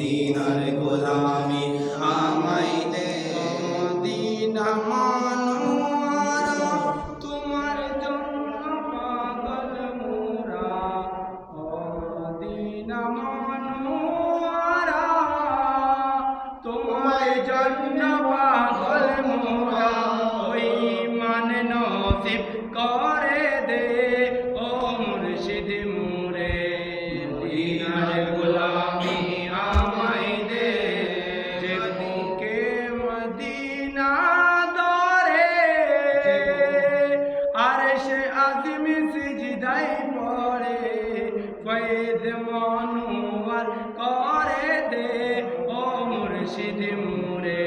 মদিনার গোলামি আমায় দে মদিনা মনোয়ারা তোমার জন্য পাগল মোরা মদিনা মনোয়ারা তোমার জন্য পাগল মোরা ওই মান নসিব করে দে ও মুর্শিদ মোরে মদিনার গোলামি আমায় দে যে বুকে মদিনা দরে আরশে আজিম সিজদায় পড়ে ফয়েদ মনোয়ার করে দে ও মুর্শিদ মোরে